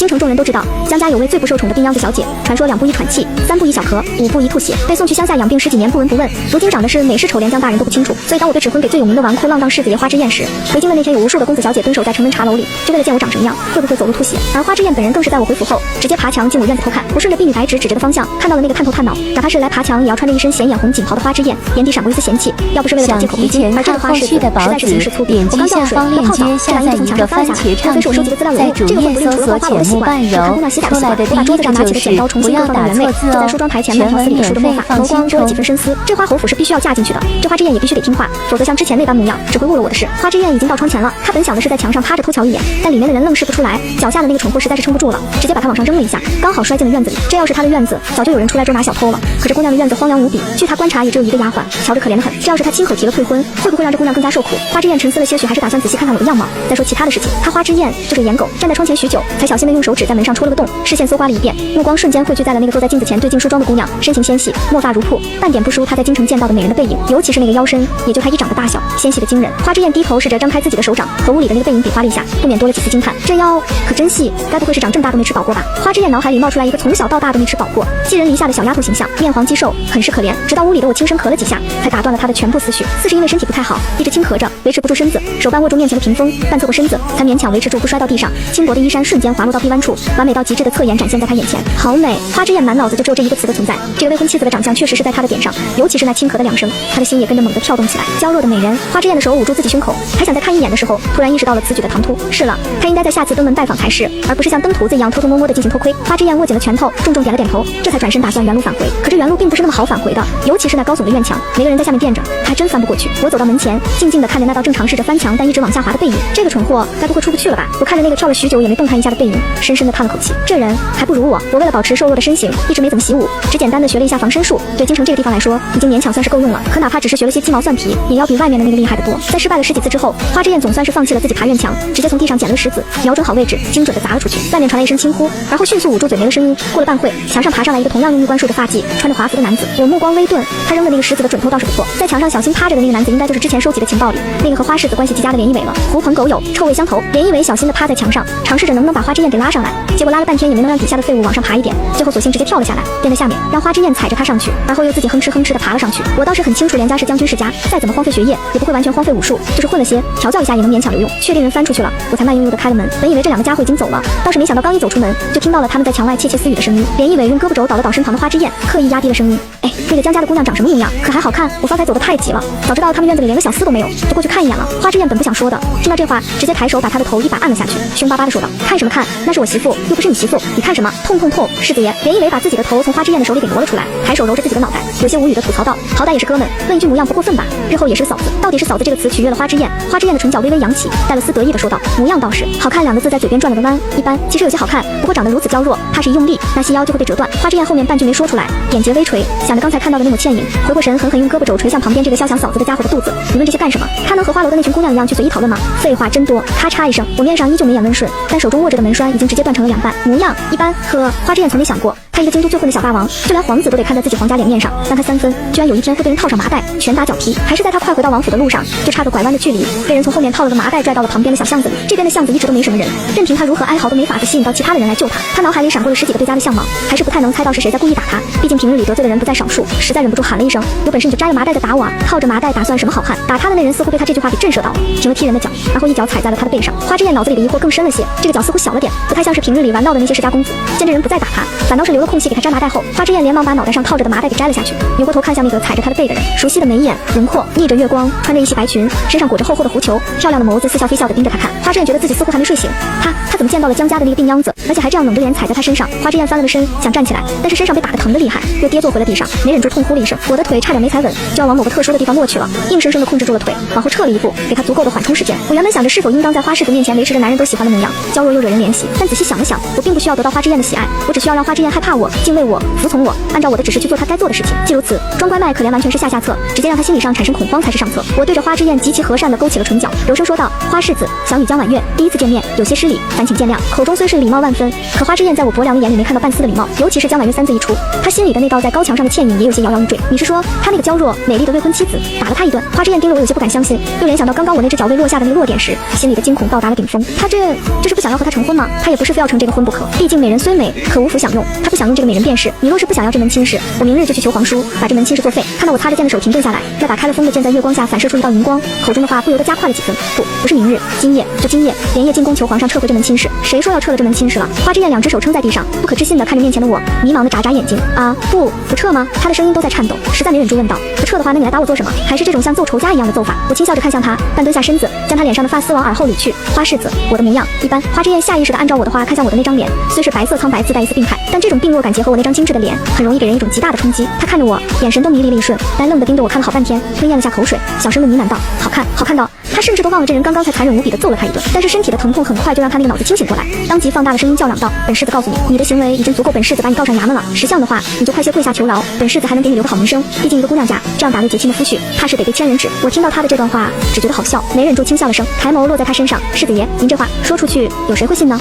京城众人都知道，江家有位最不受宠的病秧子小姐，传说2步一喘气，3步一小咳，5步一吐血，被送去乡下养病10几年不闻不问。如今长的是美是丑，连江大人都不清楚。所以当我被指婚给最有名的纨绔浪荡世子爷花之燕时，回京的那天有无数的公子小姐蹲守在城门茶楼里，就为了见我长什么样，会不会走路吐血。而花之燕本人更是在我回府后，直接爬墙进我院子偷看。我顺着婢女白指指着的方向，看到了那个探头探脑，哪怕是来爬墙也要穿着一身显眼红锦袍的花之燕，眼底闪过一丝嫌弃。要不是为了找借口回京，而这个花世子实在是行事粗鄙。我刚掉水，又泡澡，这玩意就从墙上翻了下来。莫非是我收集的资料有误？这个会不吝除了画画我的习惯，是看姑娘洗澡的习惯。我把桌子上拿起的剪刀重新搁放到原位，坐在梳妆台前慢条斯理地梳着墨发，眸光多了几分深思。这花侯府是必须要嫁进去的，这花之燕也必须得听话，否则像之前那般模样，只会误了我的事。花之燕已经到窗前了，她本想的是在墙上趴着偷瞧一眼，但里面的人愣是不出来，脚下的那个蠢货实在是撑不住了，直接把她往上扔了一下，刚好摔进了院子里。这要是她的院子，早就有人出来捉拿小偷了。可这姑娘的院子荒凉无比，据她观察也只有一个丫鬟，瞧着可怜得很。这要是她亲口提了退婚，会不会让这姑娘更加受苦？花之燕沉思了些许，还是打算仔细看看我的样貌，再说其他的事情。她花之燕就这颜狗，站在窗前许久，才小心地用手指在门上戳了个洞，视线搜刮了一遍，目光瞬间汇聚在了那个坐在镜子前对镜梳妆的姑娘，身形纤细，墨发如瀑，半点不输她在京城见到的美人的背影，尤其是那个腰身，也就她一掌的大小，纤细的惊人。花之燕低头试着张开自己的手掌，和屋里的那个背影比划了一下，不免多了几丝惊叹。这腰可真细，该不会是长这么大都没吃饱过吧？花之燕脑海里冒出来一个从小到大都没吃饱过，寄人篱下的小丫头形象，面黄肌瘦，很是可怜。直到屋里的我轻声咳了几下，才打断了她的全部思绪。似是因为身体不太好，一直轻咳着，维持不住身子，手半握住面前的屏风，半侧过身子，才勉强维持住不摔到地上。轻薄的衣衫瞬间滑落到臂弯处，完美到极致的侧颜展现在她眼前，好美。花之燕满脑子就只有这一个词的存在，这个未婚妻子的长相确实是在她的点上，尤其是那轻咳的2声，她的心也跟着猛地跳动起来。娇弱的美人，花之燕的手捂住自己胸口，还想再看一眼的时候，突然意识到了此举的唐突。是了，她应该在下次登门拜访才是，而不是像登徒子一样偷偷摸摸的进行偷窥。花之燕握紧了拳头，重重点了点头，这才转身打算原路返回。可这原路并不是那么好返回的，尤其是那高耸的院墙，没个人在下面垫着，她还真翻不过去。我走到门前，静静地看着那道正尝试着翻墙但一直往下滑的背影，这个蠢货该不会出不去了吧？我看着那个跳了许久也没动弹一下的背影，深深地叹了口气，这人还不如我。我为了保持瘦弱的身形，一直没怎么习武，只简单的学了一下防身术，对京城这个地方来说，已经勉强算是够用了。可哪怕只是学了些鸡毛蒜皮，也要比外面的那个厉害得多。在失败了10几次之后，花之燕总算是放弃了自己爬院墙，直接从地上捡了个石子，瞄准好位置，精准地砸了出去。外面传来一声轻呼，而后迅速捂住嘴没了声音。过了半会，墙上爬上来一个同样用玉冠束着发髻，穿着华服的男子。我目光微顿，他扔的那个石子的准头倒是不错，在墙上小心趴着的那个男子，应该就是之前收集的情报里那个和花世子关系极佳的连一伟了。狐朋狗友，臭味相投。连一伟小心地趴在墙上，尝试着能不能把花之燕给拉上来，结果拉了半天也没能让底下的废物往上爬一点，最后索性直接跳了下来，垫在下面，让花之燕踩着他上去，而后又自己哼哧哼哧地爬了上去。我倒是很清楚连家是将军世家，再怎么荒废学业，也不会完全荒废武术，就是混了些，调教一下也能勉强留用。确定人翻出去了，我才慢悠悠地开了门。本以为这2个家伙已经走了，倒是没想到刚一走出门，就听到了他们在墙外窃窃私语的声音。连一伟用胳膊肘倒了倒身旁的花之燕，刻意压低了声音：“哎，那个江家的姑娘长什么模样？可还好看？我方才走得太急了，早知道他们院子里连个小厮都没有，就过去看一眼了。”花之燕本不想说的，听到这话，直接抬手把他的头一把按了下去，凶巴巴地说道：“看什么看？那是我媳妇，又不是你媳妇，你看什么？痛痛痛！世子爷！”连一伟把自己的头从花之燕的手里给挪了出来，抬手揉着自己的脑袋，有些无语地吐槽道：“好歹也是哥们，问一句模样不过分吧？日后也是嫂子。”到底是嫂子这个词取悦了花之燕，花之燕的唇角微微扬起，带了丝得意地说道：“模样倒是好看2个字在嘴边转了个弯，一般其实有些好看，不过长得如此娇弱，怕是一用力那细腰就会被折断。”花之燕后面半句没说出来，眼睫微垂，想着刚才看到的那抹倩影，回过神，狠狠用胳膊肘捶向旁边这个肖想嫂子的家伙的肚子。你问这些干什么？他能和花楼的那群姑娘一样去随意讨论吗？废话真多！咔嚓一声，我面上依旧眉眼温顺，但手中握着的门栓已经直接断成了2半，模样一般。呵，花之燕从没想过，他一个京都最混的小霸王，就连皇子都得看在自己皇家脸面上，但他3分，居然有一天会被人套上麻袋，拳打脚踢，还是在他快回到王府的路上，就差个拐弯的距离，被人从后面套了个麻袋拽到了旁边的小巷子里。这边的巷子一直都没什么人，任凭他如何哀嚎都没法子吸引到其他的人来救他。他脑海里闪过了10几个对家的相貌，还是不太能猜到是谁在故意打他，毕竟平日里得罪的人不在少数，实在忍不住喊了一声：“有本事你就摘了麻袋再打我啊！”套着麻袋打算什么好汉？打他的那人似乎被他这句话给震慑到了，停了踢人的脚，然后一脚踩在了他的背上。花之燕脑子里的疑惑更深了些，这个脚似乎小了点，不太像是平日里玩闹的那些世家公子。见这人不再打他，反倒是留了空隙给他摘麻袋后，花之燕连忙把脑袋上套着的麻袋给摘了下去，扭过头看向那个踩着他的背的人，熟悉的眉眼轮廓，逆着月光，穿着一袭白裙，身上裹着厚厚的狐裘，漂亮的眸子似笑非笑地盯着他看。花之燕觉得自己似乎还没睡醒，他怎么见到了江家的那个病秧子，而且还这样冷着脸踩在他身上？花之燕翻了个身，想站起来，但是身上被打得疼得厉害，又跌坐回了地上，没忍住痛呼了一声，我的腿差点没踩稳，就要往某个特殊的地方落去了，硬生生地控制住了腿，往后撤了一步，给他足够的缓冲时间。我原本想着是否应当在花世子面前维持着男人都喜欢的模样，娇弱又惹人怜惜，但仔细想了想，我并不需要得到花之燕的喜爱，我只需要让花之燕害怕我，敬畏我，服从我，按照我的指示去做她该做的事情。既如此，装乖卖可怜完全是下策，直接让她心理上产生恐慌才是上策。我对着花之燕极其和善地勾起了唇角，柔声说道：“花世子，小女江婉月，第一次见面，有些失礼，烦请见谅。”口中虽是礼貌万分，可花之燕在我薄凉的眼里没看到半丝的礼貌，尤其是江婉月3字一出，她心里的那道在高墙上的倩影也有些摇摇欲坠。你是说，她那个娇弱美丽的未婚妻子打了她一顿？花之燕盯着我有些不敢相信，又联想到刚刚我那只脚未落下的那个落点时，心里的惊恐到达了顶峰。她这是不想要和他成婚吗？她也不是非要成这个婚不可。毕竟美人虽美，可无福享用。他不想用这个美人便是。你若是不想要这门亲事，我明日就去求皇叔，把这门亲事作废。看到我擦着剑的手停顿下来，那打开了封的剑在月光下反射出一道荧光，口中的话不由得加快了几分。不是明日，今夜，就今夜，连夜进宫求皇上撤回这门亲事。谁说要撤了这门亲事了？花之燕两只手撑在地上，不可置信地看着面前的我，迷茫地眨眨眼睛。啊，不撤吗？他的声音都在颤抖，实在没忍住问道。不撤的话，那你来打我做什么？还是这种像揍仇家一样的揍法？我轻笑着看向他，半蹲下身子，将他脸上的发丝往耳后捋去。花世子，我的模样一般。花之燕下意识地按照我的话看向我的那张脸，虽是白色苍白，自带一丝病态，但这种病弱感结合我那张精致的脸，很容易给人一种极大的冲击。他看着我，眼神都迷离了一瞬，呆愣地盯着我看了好半天，吞咽了下口水，小声地呢喃道：“好看，好看到。”他甚至都忘了这人刚刚才残忍无比地揍了他一顿，但是身体的疼痛很快就让他那个脑子清醒过来，当即放大了声音叫嚷道：“本世子告诉你，你的行为已经足够本世子把你告上衙门了。识相的话，你就快些跪下求饶，本世子还能给你留个好名声。毕竟一个姑娘家，这样打入结亲的夫婿，怕是得被千人指。”我听到他的这段话，只觉得好笑，没忍住轻笑了声，抬眸落在他身上：“世子爷，您这话说出去，有谁会信呢？”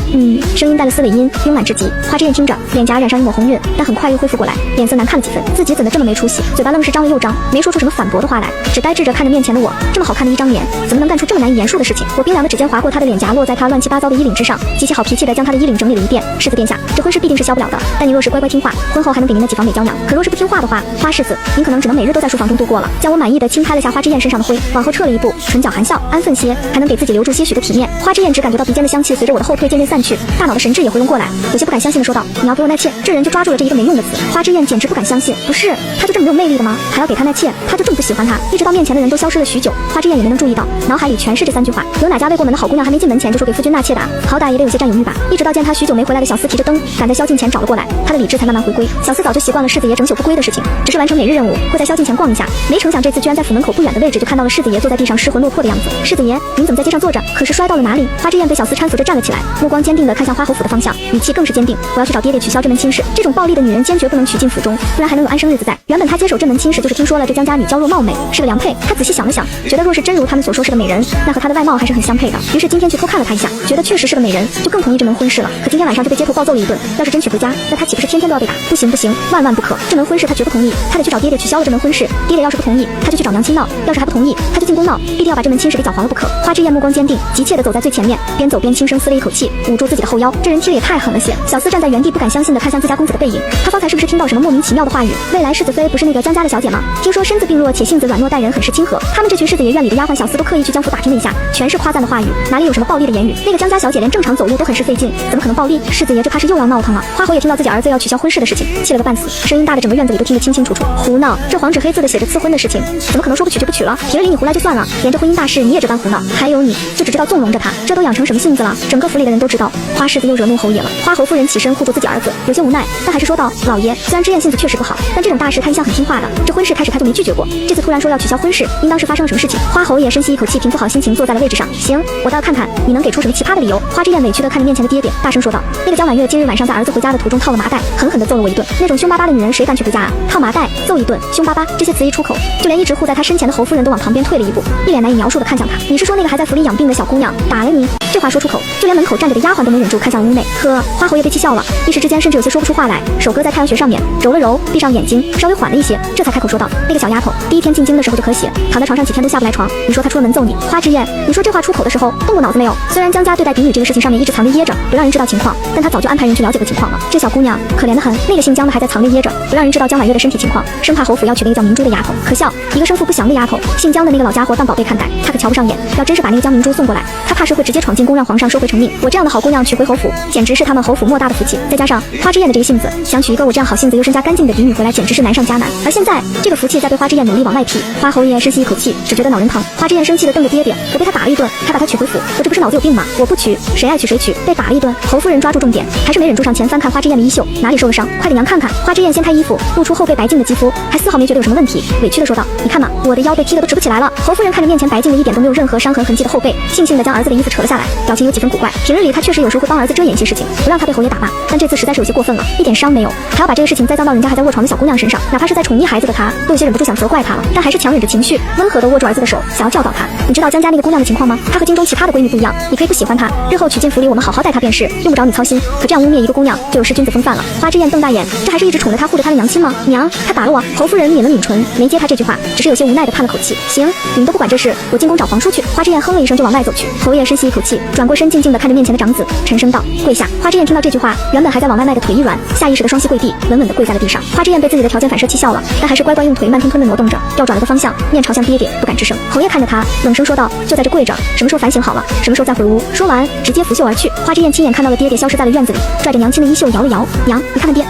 声音带了丝尾音，慵懒至极。花之燕听着，脸颊染上一抹红晕，但很快又恢复过来，脸色难看了几分。自己怎么这么没出息？嘴巴愣是张了又张，没说出什么反驳的话来，只呆滞着看着面前的我。这么好看的一张脸，怎么能干出这么难以言述的事情？我冰凉的指尖划过他的脸颊，落在他乱七八糟的衣领之上，极其好脾气地将他的衣领整理了一遍。世子殿下，这婚事必定是消不了的，但你若是乖乖听话，婚后还能给您那几房美娇娘。可若是不听话的话，花世子，您可能只能每日都在书房中度过了。将我满意的轻拍了下花之燕身上的灰，往后撤了一步，唇角含笑，安分些，还能给自己留住些许的体面。花之燕只感觉到鼻尖的香气随着我的后退渐渐散去，大脑的神智也回笼过来，有些不敢相信地说道：“你要给我纳妾？”这人就抓住了这一个没用的词。花之燕简直不敢相信，不是，他就这么没有魅力的吗？还要给他纳妾？他就这么不喜欢他？一直到面前的人都消失了许久，花之燕也没能注意到，脑海里全是这3句话：有哪家未过门的好姑娘还没进门前就说给夫君纳妾的啊？好歹也得有些占有欲吧。一直到见他许久没回来的小厮提着灯赶在宵禁前找了过来，他的理智才慢慢回归。小厮早就习惯了世子爷整宿不归的事情，只是完成每日任务会在宵禁前逛一下，没成想这次居然在府门口不远的位置就看到了世子爷坐在地上失魂落魄的样子。世子爷，您怎么在街上坐着？可是摔到了哪里？花之燕被小厮搀扶着站了起来，目光坚定地看向花侯府的方向，语气更是坚定：我要去找爹爹取消这门亲事。这种暴力的女人坚决不能娶进府中，不然还能有安生日子在。原本他接手这门亲事就是听说了这江家女娇弱貌美，是个良配。他仔细想了想，觉得若是真如他们所说是个美人，那和他的外貌还是很相配的。于是今天去偷看了他一下，觉得确实是个美人，就更同意这门婚事了。可今天晚上就被街头暴揍了一顿，要是真娶回家，那他岂不是天天都要被打？不行不行，万万不可！这门婚事他绝不同意，他得去找爹爹取消了这门婚事。爹爹要是不同意，他就去找娘亲闹；要是还不同意，他就进宫闹，必定要把这门亲事给搅黄了不可。花之燕目光坚定，急切地走在最前面，边走边轻声嘶了一口气，捂住自己的后腰。这人踢得也太狠了些。小厮站在原地不敢相信地看向自家公子的背影，他方才是不是听到什么莫名其妙的话语？未来世子妃不是那个江家的小姐吗？听说身子病弱且性子软弱，待人很是亲和。他们这群世子爷院里的丫鬟小厮都刻意去江府打听了一下，全是夸赞的话语，哪里有什么暴力的言语？那个江家小姐连正常走路都很是费劲，怎么可能暴力？世子爷这怕是又要闹腾了。花侯也听到自己儿子要取消婚事的事情，气了个半死，声音大的整个院子里都听得清清楚楚。胡闹！这黄纸黑字的写着赐婚的事情，怎么可能说不娶就不娶了？平日里你胡来就算了，连这婚姻大事你也这般胡闹，还有你就只知道纵容着他，这都养成什么性子了？整个府里的人都知道，花世子又惹怒侯爷了。花侯夫人起身护住自己儿子，有些无奈，但还是说道：“老爷，虽然之燕性子确实不好，但这种大事他一向很听话的。这婚事开始他就没拒绝过，这次突然说要取消婚事，应当是发生了什么事情。”花侯也深吸一口气，平复好心情，坐在了位置上。行，我倒要看看你能给出什么奇葩的理由。花之燕委屈地看着面前的爹爹，大声说道：“那个江婉月今日晚上在儿子回家的途中套了麻袋，狠狠地揍了我一顿。那种凶巴巴的女人谁敢娶回家啊？套麻袋，揍一顿，凶巴巴，这些词一出口，就连一直护在他身前的侯夫人都往旁边退了一步，一脸难以描述地看向他。你是说那个还在府里养病的小姑娘打了你？”这话说出口，就连门口站着的丫鬟都没忍住看向了屋内。呵，花侯爷被气笑了，一时之间甚至有些说不出话来，手搁在太阳穴上面揉了揉，闭上眼睛，稍微缓了一些，这才开口说道：“那个小丫头，第一天进京的时候就咳血，躺在床上几天都下不来床。你说她出了门揍你？”花之燕，你说这话出口的时候动过脑子没有？虽然江家对待嫡女这个事情上面一直藏着掖着，不让人知道情况，但他早就安排人去了解过情况了。这小姑娘可怜得很，那个姓江的还在藏着掖着，不让人知道江婉月的身体情况，生怕侯府要娶那个叫明珠的丫头。可笑，一个生父不详的丫头，姓江的那个老家伙当宝贝看待，他可瞧不上眼。要真是把那个江明珠送过来，他怕是会直接闯进宫，让皇上收回成命。我这样的好姑娘娶回侯府，简直是他们侯府莫大的福气。再加上花之燕的这个性子，想娶一个我这样好性子又身家干净的嫡女回来，简直是难上加难。而现在这个福气在被花之燕努力往外踢。花侯爷深吸一口气，只觉得脑仁疼。花之燕生气地瞪着爹爹，我被他打了一顿，还把他娶回府，我这不是脑子有病吗？我不娶，谁爱娶谁娶。被打了一顿，侯夫人抓住重点，还是没忍住上前翻看花之燕的衣袖，哪里受了伤？快给娘看看。花之燕掀开衣服，露出后背白净的肌肤，还丝毫没觉得有什么问题，委屈地说道：“你看嘛，我的腰被踢得都直不起来了。”侯夫人看着面前白净的一点都没有任何伤痕痕迹的后背，悻悻地将儿子的衣服扯了下来，表情有几分古怪。平日里她确实有时候会帮儿子遮掩一些事情，不让他被侯爷打骂，但这次实在是有些过分了，一点伤没有，还要把这个事情栽赃到人家还在卧床的小姑娘身上。哪怕是在宠溺孩子的她，都有些忍不住想责怪她了，但还是强忍着情绪，温和地握住儿子的手，想要教导他：“你知道江家那个姑娘的情况吗？她和京中其他的闺女不一样，你可以不喜欢她，日后娶进府里我们好好待她便是，用不着你操心。可这样污蔑一个姑娘，就有失君子风范了。”花之燕瞪大眼，这还是一直宠着她护着她的娘亲吗？娘，她打了我。侯夫人抿了抿唇，没接她这句话，只是有些无奈地叹了口气。行，你们都不管这事，我进宫找皇叔去。花之燕哼了一声就往外走去。侯爷深吸一口气，转过身静静地看着面前的长子，沉声道：“道，跪下。花之燕听到这句话，原本还在往外迈的腿一软，下意识的双膝跪地，稳稳的跪在了地上。花之燕被自己的条件反射气笑了，但还是乖乖用腿慢吞吞的挪动着，调转了个方向，面朝向爹爹，不敢吱声。侯爷看着他，冷声说道：“就在这跪着，什么时候反省好了，什么时候再回屋。”说完，直接拂袖而去。花之燕亲眼看到了爹爹消失在了院子里，拽着娘亲的衣袖摇了摇：“娘，你看看爹。”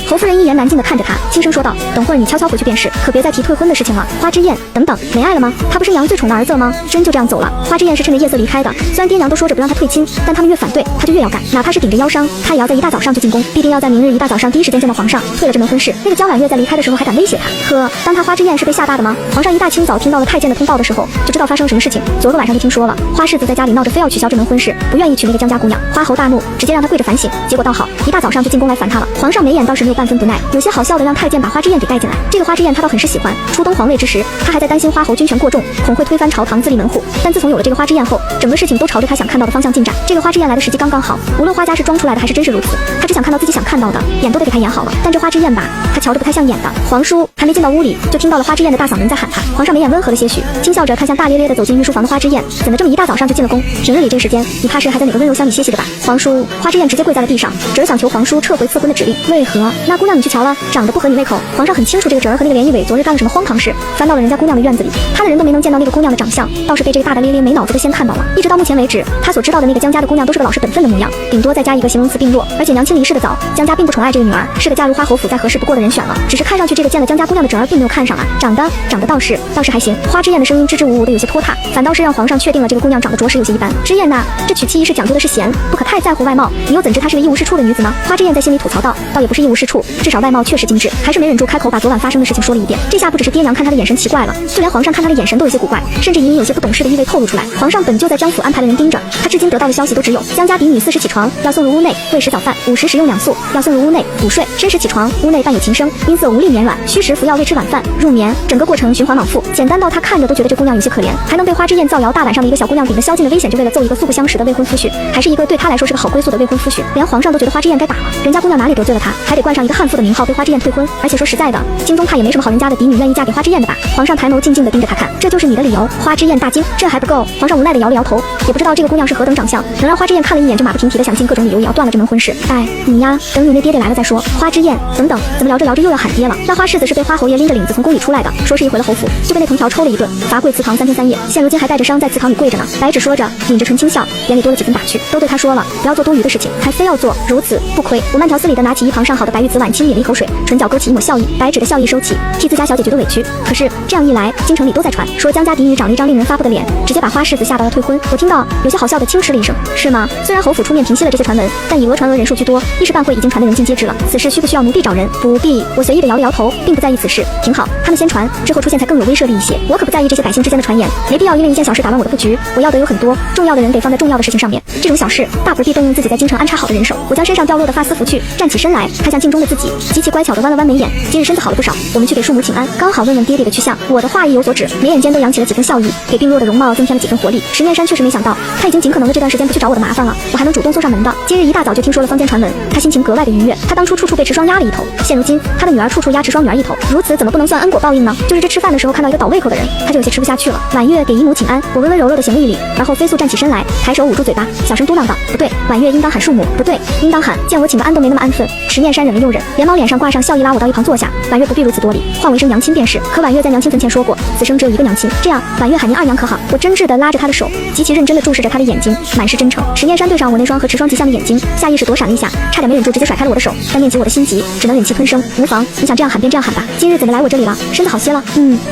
侯夫人一言难尽的看着他，轻声说道：“等会儿你悄悄回去便是，可别再提退婚的事情了。”花之燕，等等，没爱了吗？他不是娘最宠的儿子吗？真就这样走了？花之燕是趁着夜色离开的。虽然爹娘都说着不让他退亲，但他们越反对，他就越要干，哪怕是顶着腰伤，他也要在一大早上就进宫，必定要在明日一大早上第一时间见到皇上，退了这门婚事。那个江婉月在离开的时候还敢威胁他，可当他花之燕是被吓大的吗？皇上一大清早听到了太监的通报的时候，就知道发生了什么事情。昨个晚上就听说了，花世子在家里闹着非要取消这门婚事，不愿意娶那个江家姑娘。花侯大怒，直接让他跪着反省。结果倒好，一大早上就进宫来烦他了。皇上眉眼倒是没有半分不耐，有些好笑的让太监把花之燕给带进来。这个花之燕他倒很是喜欢。初登皇位之时，他还在担心花侯军权过重，恐会推翻朝堂自立门户。但自从有了这个花之燕后，整个事情都朝着他想看到的方向进展。这个花之燕来的时机刚刚好，无论花家是装出来的还是真是如此，他只想看到自己想看到的，演都得给他演好了。但这花之燕吧，他瞧着不太像演的。皇叔还没进到屋里，就听到了花之燕的大嗓门在喊他。皇上眉眼温和了些许，轻笑着看向大咧咧的走进御书房的花之燕，怎么这么一大早上就进了宫？平日里这个时间，你怕是还在哪个温柔乡里歇息着吧？皇叔，花之燕直接跪在了地上，侄儿想求皇叔撤回赐婚的指令。为何？那姑娘你去瞧了，长得不合你胃口。皇上很清楚这个侄儿和那个连一伟昨日干了什么荒唐事，翻到了人家姑娘的院子里，他的人都没能见到那个姑娘的长相，倒是被这个大大咧咧没脑子的先看到了。一直到目前为止，他所知道的那个江家的姑娘都是个老实本分的模样，顶多再加一个形容词病弱，而且娘亲离世的早，江家并不宠爱这个女儿，是个嫁入花侯府再合适不过的人选了。只是看上去这个见了江家姑娘的侄儿并没有看上啊，长得倒是还行。花之燕的声音支支吾吾的有些拖沓，反倒是让皇上确定了这个姑娘长得着实有些一般。之燕呐，这娶妻一事讲究的是贤，不可太在乎外貌，你又怎知她是个一无是处的女子呢？花之燕在心里吐槽道，倒也不是一无是处，至少外貌确实精致，还是没忍住开口把昨晚发生的事情说了一遍。这下不只是爹娘看她的眼神奇怪了，就连皇上看她的眼神都有些古怪，甚至隐隐有些不懂事的意味透露出来。皇上本就在江府安排了人盯着，他至今得到的消息都只有江家嫡女4时起床要送入屋内喂食早饭，5时食用2素要送入屋内午睡，10时起床屋内伴有琴声，音色无力绵软，虚时服药喂吃晚饭入眠，整个过程循环往复，简单到他看着都觉得这姑娘有些可怜，还能被花之燕造谣大晚上的一个小姑娘顶着宵禁的危险就为了揍一个素不相识的未婚夫婿，还是一个对他来说是个好归宿的未婚夫婿，连皇上都觉得花之燕该打了。人家姑娘哪里得罪了他，还得冠上一个悍妇的名号被花之燕退婚，而且说实在的，京中怕也没什么好人家的嫡女愿意嫁给花之燕的吧。皇上抬眸静静地盯着他看，这就是你的理由？花之燕大惊，这还不够。皇上无奈地摇了摇头，也不知道这个姑娘是何等长相，能让花之燕看了一眼就马不停蹄地想尽各种理由也要断了这门婚事。哎，你呀，等你那爹爹来了再说。花之燕，等等，怎么聊着聊着又要喊爹了？那花世子是被花侯爷拎着领子从宫里出来的，说是一回了侯府就被那藤条抽了一顿，罚跪祠堂3天3夜，现如今还带着伤在祠堂里跪着呢。白纸说着，抿着唇轻笑，眼里多了几分打趣。都对他说了不要做多余的事情，还非要做，如此不亏。我慢条斯理地拿起一旁上好的白玉紫碗，轻抿了一口水，唇角勾起一抹笑意。白纸的笑意收起，替自家小姐觉得委屈。可是这样一来，京城里都在传说江家嫡女长了一张令人发布的脸，直接把花世子吓到了退婚。我听到有些好笑的轻嗤了一声，是吗？虽然侯府出面平息了这些传闻，但以讹传讹人数居多，一时半会已经传得人尽皆知了。此事需不需要奴婢找人？不必。我随意地摇了摇头，并不在意此事。挺好，他们先传，之后出现才更有威慑力一些。我可不在意这些百姓之间的传言，没必要因为一件小事打乱我的布局。我要的有很多，重要的人得放在重要的事情上面。这种小事，大不必动用自己在京城安插好的人手。我将身上掉落的发丝拂去，站起身来，看向镜中的自己，极其乖巧地弯了弯眉眼。今日身子好了不少，我们去给庶母请安，刚好问问爹爹的去向。我的话意有所指，眉眼间都扬起了几分笑意，给病弱的容貌增添了几分活力。石面山确实没想到，他已经尽可能的这段时间不去找我的麻烦了，我还能主动送上门的。今日一大早就听说了坊间传闻，他心情格外的愉悦。他当初处处被持双压了一头，现如今他的女儿处处压持双女儿一头，如此怎么不能算恩果报应呢？就是这吃饭的时候看到一个倒胃口的人，他就有些吃不下去了。婉月给姨母请安，我温温柔柔的行了一礼，而后飞速站起身来，抬手捂住嘴巴，小声嘟囔道：不对，婉月应当喊庶母，不对，应当喊见我请个安都没那么安分。石面山忍了又忍，连忙脸上挂上笑意，拉我到一旁坐下。婉月不必如此多礼，唤我一声娘亲便是。可婉月在娘亲坟前说过，此生只有一个娘亲，这样婉月喊您二娘可好？我真挚地拉着她的手，极其认真地注视着她的眼睛，满是真诚。石面山对上我那双和持双极像的眼睛，下意识躲闪了一下，差点没忍住直接甩开了我的手，但念及我的心急，只能忍气吞声。无妨，你想这样喊便这样喊吧。今日怎么来我这里了？身子好些了？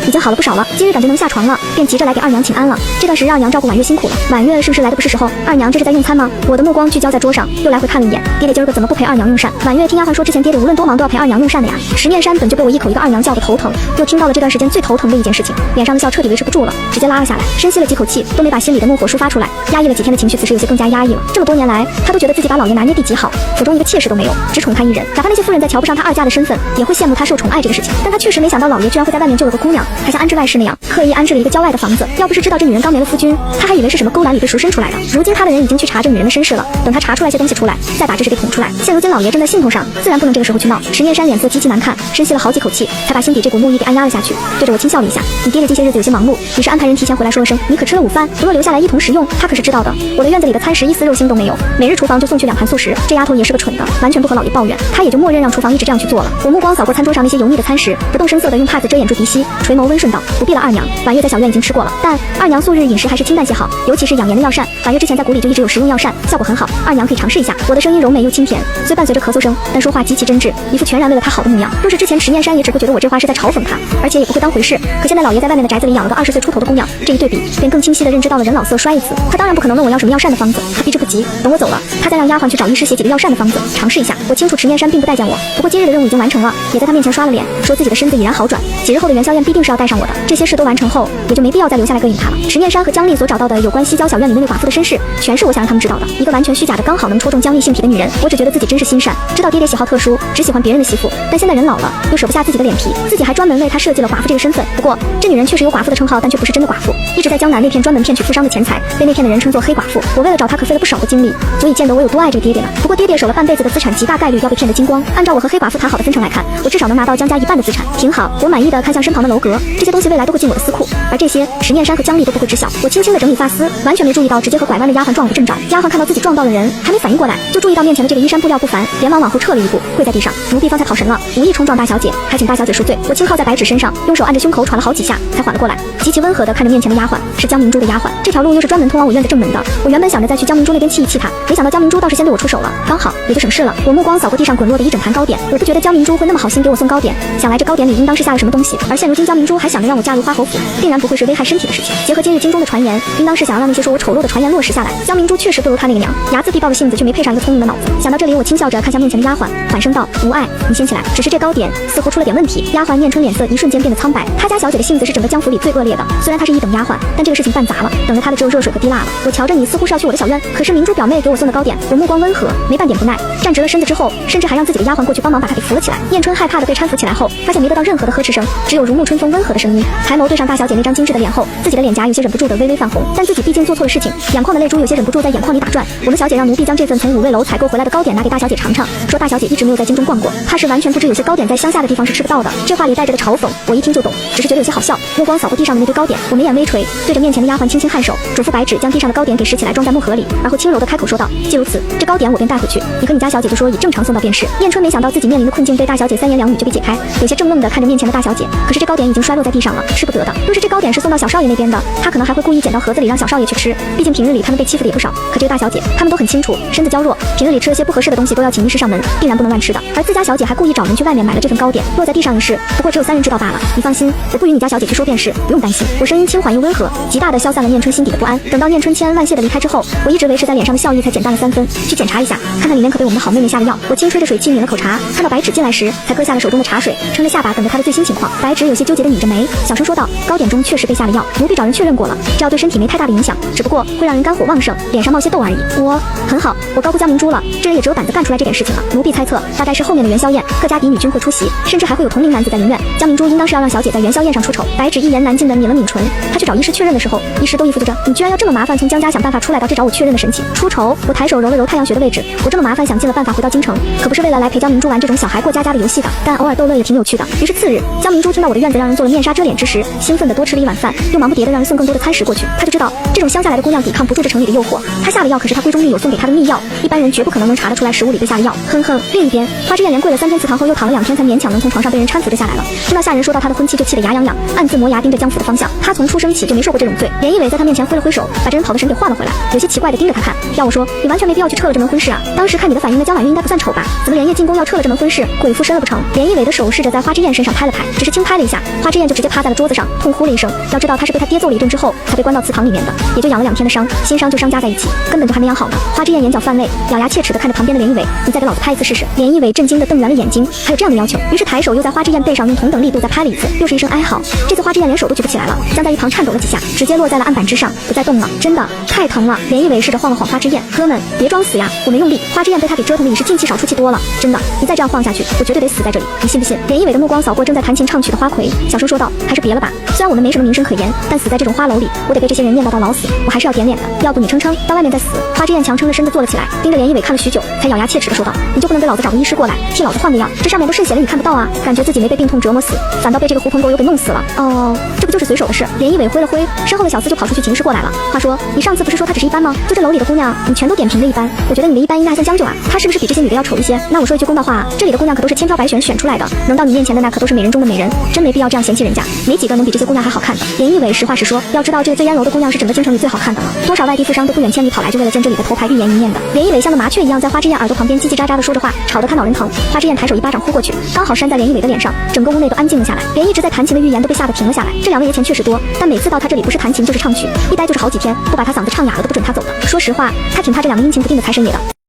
已经好了不少了。今日感觉能下床了，便急着来给二娘请安了。这段时日二娘照顾婉月辛苦了，婉月是不是来的不是时候？二娘这是在用餐吗？我的目光聚焦在桌上，又来回看了一眼，爹爹今儿个怎么不陪二娘用膳？婉月听丫鬟说，之前爹爹无论多忙都要陪二娘用膳的呀。石面山本就被我一口一个二娘叫的头疼，又听到了这段时间最头疼的一件事情，脸上的笑彻底维持不住了，直接拉了下来，深吸了几口气，都没把心里的怒火抒发出来，压抑了几天的情绪，此时有些更加压抑了。这么多年来，他都觉得自己把老爷拿捏地极好，府中一个妾室都没没有，只宠他一人。哪怕那些夫人在瞧不上他二家的身份，也会羡慕他受宠爱这个事情。但他确实没想到老爷居然会在外面救了个姑娘，还像安置外室那样刻意安置了一个郊外的房子。要不是知道这女人刚没了夫君，他还以为是什么勾栏里被赎身出来的。如今他的人已经去查这女人的身世了，等他查出来些东西出来，再把这事给捅出来。现如今老爷正在兴头上，自然不能这个时候去闹。石念山脸色极其难看，深吸了好几口气，才把心底这股怒意给按压了下去，对着我轻笑了一下。你爹爹近些日子有些忙碌，于是安排人提前回来说了声你可吃了午饭，不若留下来一同食用。他可是知道的，我的院子里的餐食一丝肉腥都没有，每日厨房就送去2盘素食。这丫头也是个蠢的，完全不和老爷抱怨，他也就默认让厨房一直这样去做了。我目光扫过餐桌上那些油腻的餐食，不动声色地用帕子遮掩住鼻息，垂眸温顺道：不必了，二娘，婉月在小院已经吃过了，但二娘素日饮食还是清淡些好，尤其是养颜的药膳，婉月之前在谷里就一直有食用药膳，效果很好，二娘可以尝试一下。我的声音柔美又清甜，虽伴随着咳嗽声，但说话极其真挚，一副全然为了他好的模样。若是之前石念山也只会觉得我这话是在嘲讽他，而且也不会当回事。可现在老爷在外面的宅子里养了个20岁出头的姑娘，这一对比，便更清晰地认知到了人老色衰一词。他当然不可能问我要什么药膳的方子，他避之不及。等我走了，他再让丫鬟去找医师写几个药膳的方子，尝试一下。我清楚石念山并不待见我，不过今日的任务已经完成了，也在他面前刷了脸，说自己的身子已然好转，几日后的元宵宴必定是要带上我的。这些事都完成后，也就没必要再留下来膈应他了。石念山和姜丽所找到的有关西郊小院里那位寡妇的身世，全是我想让他们知道的。一个完全虚假的，刚好能戳中姜丽性癖的女人，我只觉得自己真是心善，知道爹爹喜好特殊，只喜欢别人的媳妇，但现在人老了，又舍不下自己的脸皮，自己还专门为他设计了寡妇这个身份。不过这女人确实有寡妇的称号，但却不是真的寡妇，一直在江南那片专门骗取富商的钱财，被那片的人称作黑寡妇。我为了找她可费了不少的精力，所以见得我有多爱这个爹爹呢。不过爹爹守了半辈子的资产，极大概率要被骗得精光。按照我和黑寡妇谈好的分成来看，我至少能拿到江家1半的资产，挺好。我满意的看向身旁的楼阁，这些东西未来都会进我的私库，而这些石念山和姜丽都不会知晓。我轻轻的整理发丝，完全没注意到直接和拐弯的丫鬟撞了个正着。丫鬟看到自己撞到了人，还没反应过来，就注意到面前的这个衣衫布料不凡，连忙往后撤了一步，跪在地上。奴婢方才跑神了，无意冲撞大小姐，还请大小姐恕罪。我轻靠在白纸身上，用手按着胸口喘了好几下，才缓了过来，极其温和的看着面前的丫鬟，是江明珠的丫鬟。这条路又是专门通往我院子正门的。我原本想着再去江明珠那边气一气她，没想到江明珠倒是先对我出手了，刚好也就省事了。我目光扫过地上滚落的一整盘糕点，我不觉得江明珠会那么好心给我送糕点，想来这糕点里应当是下了什么东西。而现如今江明珠还想着让我嫁入花侯府，定然不会是危害身体的事情。结合今日京中的传言，应当是想要让那些说我丑陋的传言落实下来。江明珠确实不如她那个娘，睚眦必报的性子却没配上一个聪明的脑子。想到这里，我轻笑着看向面前的丫鬟，缓声道：无碍，你先起来。只是这糕点似乎出了点问题。丫鬟念春脸色一瞬间变得苍白，她家小姐的性子是整个江府里最恶劣的。虽然她是一等丫鬟，但这个事情办砸了，等着她的只有热水和滴蜡了。我瞧着你似乎是要去我的小院，可是明珠表妹给我送的糕点。我目光温和，没半点不耐，站直了身子之后，甚至还让自己的丫鬟过去帮忙把她给扶了起来。念春害怕的被搀扶起来后，发现没得到任何的呵斥声，只有如沐春风温和的声音。抬眸对上大小姐那张精致的脸后，自己的脸颊有些忍不住的微微泛红，但自己毕竟做错了事情，眼眶的泪珠有些忍不住在眼眶里打转。我们小姐让奴婢将这份从五味楼采购回来的糕点拿给大小姐尝尝，说大小姐一直没有在京中逛过，怕是完全不知有些糕点在乡下的地方是吃不到的。这话里带着的嘲讽，我一听就懂，只是觉得有些好笑。目光扫过地上的那堆糕点，我眉眼微垂，对着面前的丫鬟轻轻颔首，嘱咐白纸将地上的糕点给拾起来装在木盒里，然后轻柔的开口说道：既如此，这糕点我便带回去，你和你家小姐就说以正常送到便是。念春没想到自己面临的困境被大小姐3言2语就被解开，有些怔愣的看着面前的大小姐，可是这糕点已经摔落在地上了，吃不得的。若是这糕点是送到小少爷那边的，他可能还会故意捡到盒子里让小少爷去吃，毕竟平日里他们被欺负的也不少。可这个大小姐，他们都很清楚，身子娇弱，平日里吃了些不合适的东西都要请医师上门，定然不能乱吃的。而自家小姐还故意找人去外面买了这份糕点，落在地上一事，不过只有3人知道罢了。你放心，我不与你家小姐去说便是，不用担心。我声音轻缓又温和，极大的消散了念春心底的不安。等到念春千恩万谢的离开之后，我一直维持在脸上的笑意才减淡了3分。去检查一下，看看里面可被我们的好妹妹下了药。我轻吹着水气抿了口茶，看到白纸进来时，才搁下了手中的茶水，撑着下巴等着她的最新情况。白纸有些纠结的拧着眉，小声说道：糕点中确实被下了药，奴婢找人确认过了，这药对身体没太大的影响，只不过会让人肝火旺盛，脸上冒些痘而已。我很好，我高估江明珠了，这人也只有胆子干出来这点事情了。奴婢猜测，大概是后面的元宵宴，各家嫡女均会出席，甚至还会有同龄男子在迎院。江明珠应当是要让小姐在元宵宴上出丑。白纸一言难尽的抿了抿唇，她去找医师确认的时候，医师都一副就这，你居然要这么麻烦从江家想办法出来到这找我确认的神情。出丑？我抬手揉了揉太阳穴的位置，我这么麻烦想尽了办法回到京城，可不是为了来陪江明珠玩这种小孩过家家的游戏的，但偶尔逗乐也挺有趣的。于是次日，江明珠听到我的院子让人做了面纱遮脸之时，兴奋的多吃了一碗饭，又忙不迭的让人送更多的餐食过去。他就知道这种乡下来的姑娘抵抗不住这城里的诱惑，她下了药可是她闺中密友送给她的秘药，一般人绝不可能查得出来食物里被下了药。哼哼。另一边，花之燕连跪了3天祠堂后，又躺了2天才勉强能从床上被人搀扶着下来了。听到下人说到她的婚期，就气得牙痒痒，暗自磨牙盯着江府的方向。她从出生起就没受过这种罪。连一伟在她面前挥了挥手，把这人跑的神给换了回来，有些奇怪的盯着她看。要我说，你完全没必要去撤了这门婚事啊！当时看你的反应，那江婉玉应该不算丑吧？怎么连夜进宫要撤了这门婚事？鬼附身了不成？连一伟的手试着在花之燕身上拍了拍，只是轻拍了一下，花之燕就直接趴在了桌子上，痛呼了一声。要知道她是被他爹揍了一顿之后才被关到祠堂里面的，也就养了2天的伤，新伤旧伤加在一起，根本就还没养好呢。花之燕眼角泛泪，咬牙切齿的看着旁边的连一伟，你再给老子拍一次试试。连一伟震惊的瞪圆了眼睛，还有这样的要求？于是抬手又在花之燕背上用同等力度再拍了一次，又是一声哀嚎。这次花之燕连手都举不起来了，僵在一旁颤抖了几下，直接落在了案板之上，不再动了。真的太疼了。连一伟试着晃了晃花之燕，哥们别装死呀，我没用力。花之燕被他给折腾的里是进气少出气多了，真的，你再这样晃下去，我绝对得死在这里，你信不信？连一伟的目光扫过正在弹琴唱曲的花魁，小声说道，还是别了吧，虽然我们没什么名声可言，但死在这种花楼里，我得被这些人念叨到老死，我还是要点脸的，要不你撑撑，到外面再死。花之燕强撑着身子坐了起来，盯着连一伟看了许久，才咬牙切齿的说道，你就不能给老子找个医师过来，替老子换个药？这上面都渗血了，你看不到啊？感觉自己没被病痛折磨死，反倒被这个狐朋狗友给弄死了。哦，这不就是随手的事？连一伟挥了挥，身后的小厮就跑出去请示过来了。话说，你上次不是说她只是一般吗？就这楼里的姑娘，你全都点评的一般，我觉得你的一般应该还算将就啊。她是不是比这些女的要丑一些？那我说一句公道话，这里的姑娘可都是千挑百选选出来的，能到你面前的那可都是美人中的美人，真没必要这样嫌弃人家，没几个能比这些姑娘还好看的。连一伟实话实说，要知道这个最烟楼的姑娘是整个京城里最好看的了，多少外地富商都不远千里跑来，就为了见这里的头牌欲言一面的。连一伟像个麻雀一样在花之燕耳朵旁边叽叽喳喳的说着话，吵得他脑仁疼。花之燕抬手一巴掌呼过去，刚好扇在连一伟的脸上，整个屋内都安静了下来，连一直在弹琴的预言都被吓得停了下来。这两位爷钱确实多，但每次到他这里不是弹琴就是唱曲，一待就是好几天，不把他嗓子唱哑了都不准他走的。说实话，他挺怕这两个阴晴不定的财神爷的。